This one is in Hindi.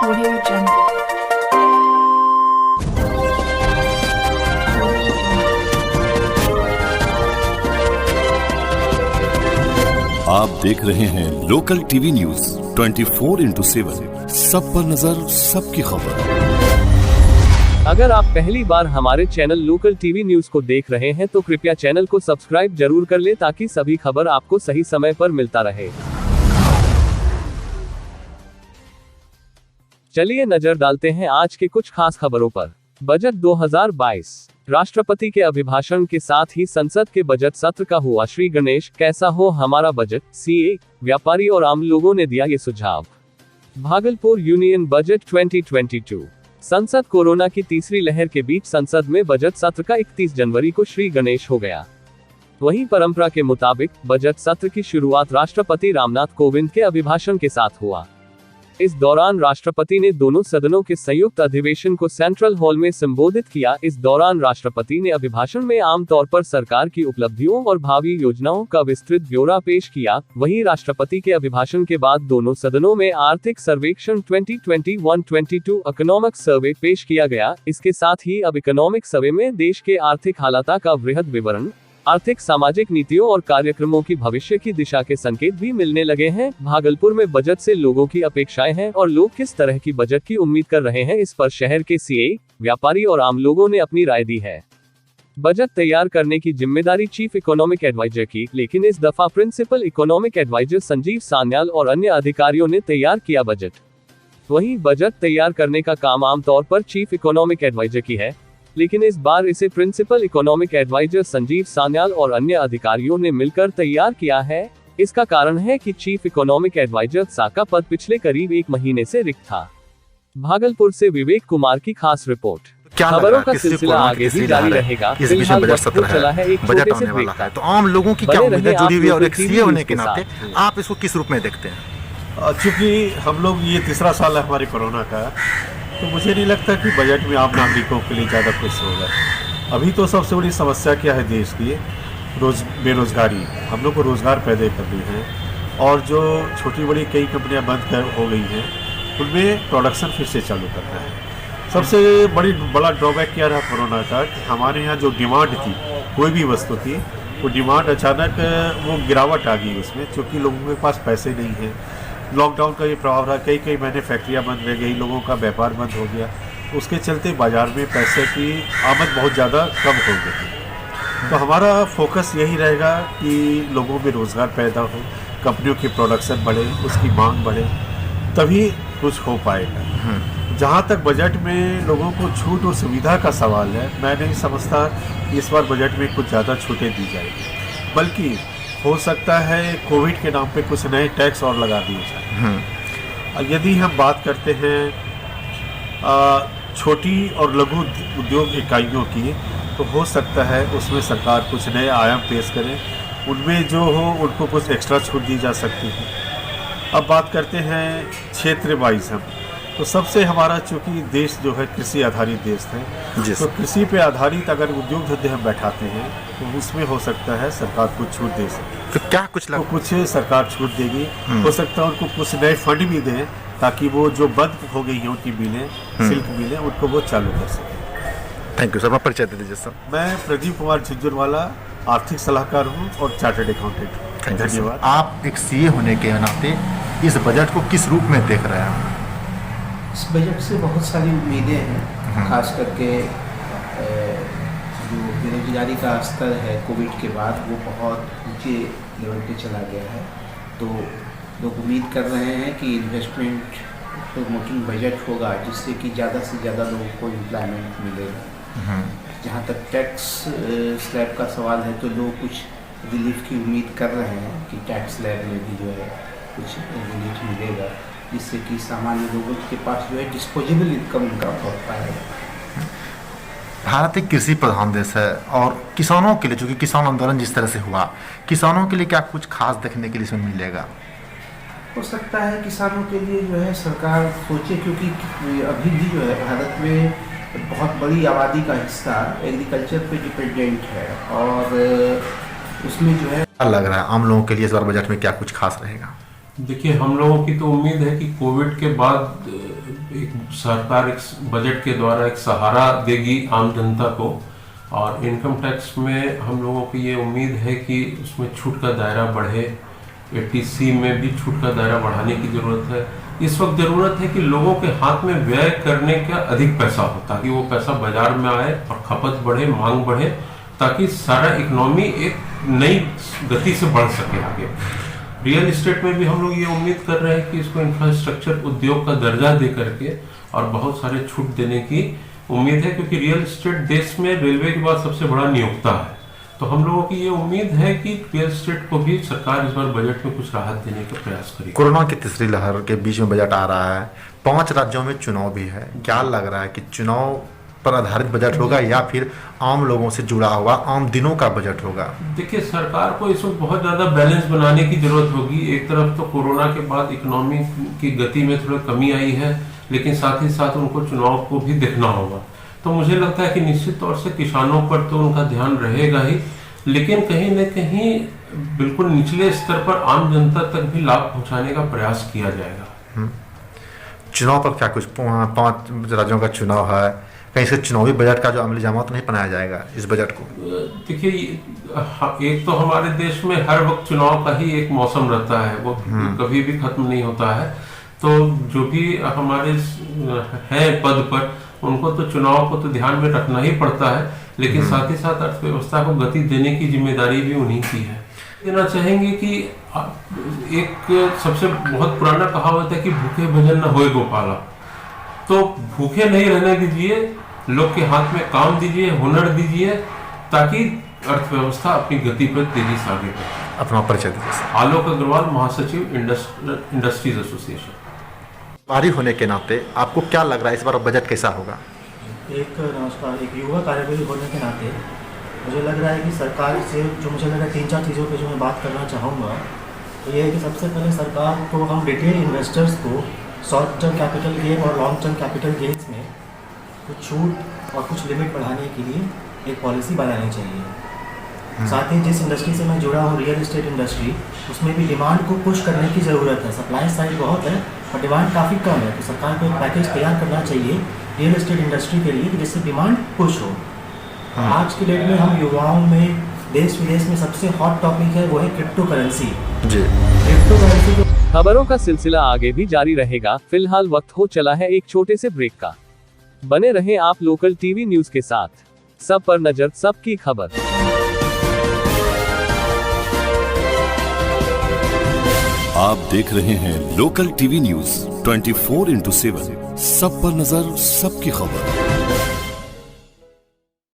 Audio Jungle. आप देख रहे हैं लोकल टीवी न्यूज 24x7, सब पर नजर, सबकी खबर। अगर आप पहली बार हमारे चैनल लोकल टीवी न्यूज को देख रहे हैं तो कृपया चैनल को सब्सक्राइब जरूर कर ले ताकि सभी खबर आपको सही समय पर मिलता रहे। चलिए नजर डालते हैं आज के कुछ खास खबरों पर। बजट 2022। राष्ट्रपति के अभिभाषण के साथ ही संसद के बजट सत्र का हुआ श्री गणेश। कैसा हो हमारा बजट, सीए, व्यापारी और आम लोगों ने दिया ये सुझाव। Bhagalpur union budget 2022। संसद कोरोना की तीसरी लहर के बीच संसद में बजट सत्र का 31 जनवरी को श्री गणेश हो गया। वहीं परंपरा के मुताबिक बजट सत्र की शुरुआत राष्ट्रपति रामनाथ कोविंद के अभिभाषण के साथ हुआ। इस दौरान राष्ट्रपति ने दोनों सदनों के संयुक्त अधिवेशन को सेंट्रल हॉल में संबोधित किया। इस दौरान राष्ट्रपति ने अभिभाषण में आमतौर पर सरकार की उपलब्धियों और भावी योजनाओं का विस्तृत ब्यौरा पेश किया। वहीं राष्ट्रपति के अभिभाषण के बाद दोनों सदनों में आर्थिक सर्वेक्षण 2021-22 इकोनॉमिक सर्वे पेश किया गया। इसके साथ ही अब इकोनॉमिक सर्वे में देश के आर्थिक हालात का वृहद विवरण, आर्थिक सामाजिक नीतियों और कार्यक्रमों की भविष्य की दिशा के संकेत भी मिलने लगे हैं। भागलपुर में बजट से लोगों की अपेक्षाएं हैं और लोग किस तरह की बजट की उम्मीद कर रहे हैं, इस पर शहर के सीए, व्यापारी और आम लोगों ने अपनी राय दी है। बजट तैयार करने की जिम्मेदारी चीफ इकोनॉमिक एडवाइजर की, लेकिन इस दफा principal economic adviser Sanjeev Sanyal और अन्य अधिकारियों ने तैयार किया बजट। वहीं बजट तैयार करने का काम आमतौर पर चीफ इकोनॉमिक एडवाइजर की है, लेकिन इस बार इसे principal economic adviser Sanjeev Sanyal और अन्य अधिकारियों ने मिलकर तैयार किया है। इसका कारण है कि चीफ इकोनॉमिक एडवाइजर सा का पद पिछले करीब 1 महीने से रिक्त था। भागलपुर से विवेक कुमार की खास रिपोर्ट। खबरों का सिलसिला आगे भी जारी रहेगा। फिलहाल वक्त चला है एक छोटे से ब्रेक का। तो आम लोगों की क्या उम्मीद है जुड़ी हुई है और एक सीए होने के नाते आप इसको किस रूप में देखते हैं? चूंकि हम लोग ये तीसरा साल है हमारे कोरोना का, तो मुझे नहीं लगता कि बजट में आम नागरिकों के लिए ज़्यादा कुछ होगा। अभी तो सबसे बड़ी समस्या क्या है देश की, बेरोजगारी। हम लोग को रोज़गार पैदा करनी है और जो छोटी बड़ी कई कंपनियां बंद हो गई हैं उनमें प्रोडक्शन फिर से चालू करना है। सबसे बड़ा ड्रॉबैक क्या रहा कोरोना का कि हमारे यहाँ जो डिमांड थी, कोई भी वस्तु थी, वो डिमांड अचानक वो गिरावट आ गई उसमें, क्योंकि लोगों के पास पैसे नहीं हैं। लॉकडाउन का ये प्रभाव रहा, कई महीने फैक्ट्रियां बंद रह गई, लोगों का व्यापार बंद हो गया। उसके चलते बाज़ार में पैसे की आमद बहुत ज़्यादा कम हो गई। तो हमारा फोकस यही रहेगा कि लोगों में रोज़गार पैदा हो, कंपनियों की प्रोडक्शन बढ़े, उसकी मांग बढ़े, तभी कुछ हो पाएगा। जहाँ तक बजट में लोगों को छूट और सुविधा का सवाल है, मैं नहीं समझता कि इस बार बजट में कुछ ज़्यादा छूटें दी जाएगी, बल्कि हो सकता है कोविड के नाम पे कुछ नए टैक्स और लगा दिए जाए। यदि हम बात करते हैं छोटी और लघु उद्योग इकाइयों की, तो हो सकता है उसमें सरकार कुछ नए आयाम पेश करे, उनमें जो हो उनको कुछ एक्स्ट्रा छूट दी जा सकती है। अब बात करते हैं क्षेत्र वाइज हम, तो सबसे हमारा चूँकि देश जो है कृषि आधारित देश है, तो कृषि पे आधारित अगर उद्योग धंधे हम बैठाते हैं तो उसमें हो सकता है सरकार कुछ छूट दे सकती है। तो क्या कुछ तो कुछ सरकार छूट देगी, हो सकता है उनको कुछ नए फंड भी दें ताकि वो जो बंद हो गई हैं उनकी मिलें, सिल्क मिलें, उनको वो चालू कर सकें। Thank you sir. मैं परिचय दे दीजिए सर। मैं प्रदीप कुमार झुंझुनवाला, आर्थिक सलाहकार हूँ और चार्टर्ड अकाउंटेंट हूँ। धन्यवाद। आप एक सीए होने के नाते इस बजट को किस रूप में देख रहे हैं? इस बजट से बहुत सारी उम्मीदें हैं, खास करके जो बेरोजगारी का स्तर है कोविड के बाद वो बहुत ऊंचे लेवल पे चला गया है। तो लोग उम्मीद कर रहे हैं कि इन्वेस्टमेंट प्रमोटिंग बजट होगा जिससे कि ज़्यादा से ज़्यादा लोगों को एम्प्लॉयमेंट मिलेगा। जहाँ तक टैक्स स्लैब का सवाल है तो लोग कुछ रिलीफ की उम्मीद कर रहे हैं कि टैक्स स्लैब में भी जो है कुछ रिलीफ मिलेगा, जिससे कि सामान्य लोगों के पास जो है डिस्पोजेबल इनकम उनका बढ़ पाएगा। भारत एक कृषि प्रधान देश है और किसानों के लिए, चूँकि किसान आंदोलन जिस तरह से हुआ, किसानों के लिए क्या कुछ खास देखने के लिए इसमें मिलेगा? हो सकता है किसानों के लिए जो है सरकार सोचे, क्योंकि अभी भी जो है भारत में बहुत बड़ी आबादी का हिस्सा एग्रीकल्चर पे डिपेंडेंट है और उसमें जो है क्या लग रहा है आम लोगों के लिए इस बार बजट में क्या कुछ खास रहेगा? देखिए, हम लोगों की तो उम्मीद है कि कोविड के बाद एक सरकार एक बजट के द्वारा एक सहारा देगी आम जनता को, और इनकम टैक्स में हम लोगों की ये उम्मीद है कि उसमें छूट का दायरा बढ़े। एटीसी में भी छूट का दायरा बढ़ाने की ज़रूरत है। इस वक्त ज़रूरत है कि लोगों के हाथ में व्यय करने का अधिक पैसा हो, ताकि वो पैसा बाजार में आए और खपत बढ़े, मांग बढ़े, ताकि सारा इकोनॉमी एक नई गति से बढ़ सके आगे। रियल इस्टेट में भी हम लोग ये उम्मीद कर रहे हैं कि इसको इंफ्रास्ट्रक्चर उद्योग का दर्जा दे करके और बहुत सारे छूट देने की उम्मीद है, क्योंकि रियल इस्टेट देश में रेलवे के बाद सबसे बड़ा नियोक्ता है। तो हम लोगों की ये उम्मीद है कि रियल एस्टेट को भी सरकार इस बार बजट में कुछ राहत देने का प्रयास करेगी। कोरोना की तीसरी लहर के बीच में बजट आ रहा है, 5 राज्यों में चुनाव भी है। क्या लग रहा है कि चुनाव पर आधारित बजट होगा या फिर आम लोगों से जुड़ा हुआ आम दिनों का बजट होगा? देखिए, सरकार को इस वक्त बहुत ज़्यादा बैलेंस बनाने की जरूरत होगी। एक तरफ तो कोरोना के बाद इकोनॉमी की गति में थोड़ी कमी आई है, लेकिन साथ ही साथ उनको चुनाव को भी देखना होगा। तो मुझे लगता है कि निश्चित तौर से किसानों पर तो उनका ध्यान रहेगा ही, लेकिन कहीं न कहीं बिल्कुल निचले स्तर पर आम जनता तक भी लाभ पहुंचाने का प्रयास किया जाएगा। चुनाव पर क्या कुछ 5 राज्यों का चुनाव है, कहीं से चुनावी बजट का जो अमली जामा तो नहीं बनाया जाएगा इस बजट को? देखिए, एक तो हमारे देश में हर वक्त चुनाव का ही एक मौसम रहता है, वो कभी भी खत्म नहीं होता है। तो जो भी हमारे हैं पद पर, उनको तो चुनाव को तो ध्यान में रखना ही पड़ता है, लेकिन साथ ही साथ अर्थव्यवस्था को गति देने की जिम्मेदारी भी उन्हीं की है। कहना चाहेंगे कि एक सबसे बहुत पुराना कहावत है कि भूखे भजन न होए गोपाला। तो भूखे नहीं रहने दीजिए, लोग के हाथ में काम दीजिए, हुनर दीजिए, ताकि अर्थव्यवस्था अपनी गति पर तेजी से आगे बढ़े। अपना परिचय दीजिए। आलोक अग्रवाल, महासचिव इंडस्ट्रीज एसोसिएशन। पारी होने के नाते आपको क्या लग रहा है इस बार बजट कैसा होगा? नमस्कार। एक युवा कार्यवाही होने के नाते मुझे लग रहा है कि सरकार से जो मुझे लग रहा है 3-4 चीज़ों पे जो मैं बात करना चाहूँगा, तो ये है कि सबसे पहले सरकार को हम रिटेल इन्वेस्टर्स को शॉर्ट टर्म कैपिटल गेन और लॉन्ग टर्म कैपिटल गेन्स में कुछ छूट और कुछ लिमिट बढ़ाने के लिए एक पॉलिसी बनानी चाहिए। साथ ही जिस इंडस्ट्री से मैं जुड़ा हूँ, रियल इस्टेट इंडस्ट्री, उसमें भी डिमांड को पुश करने की ज़रूरत है। सप्लाई साइड बहुत है और डिमांड काफ़ी कम है, तो सरकार को एक पैकेज तैयार करना चाहिए रियल एस्टेट इंडस्ट्री के लिए, जिससे डिमांड पुश हो। आज की डेट में हम युवाओं में देश विदेश में सबसे हॉट टॉपिक है वो है क्रिप्टो करेंसी। क्रिप्टो करेंसी खबरों का सिलसिला आगे भी जारी रहेगा। फिलहाल वक्त हो चला है एक छोटे से ब्रेक का। बने रहें आप लोकल टीवी न्यूज के साथ। सब पर नजर, सबकी खबर। आप देख रहे हैं लोकल टीवी न्यूज 24x7। सब पर नजर, सबकी खबर।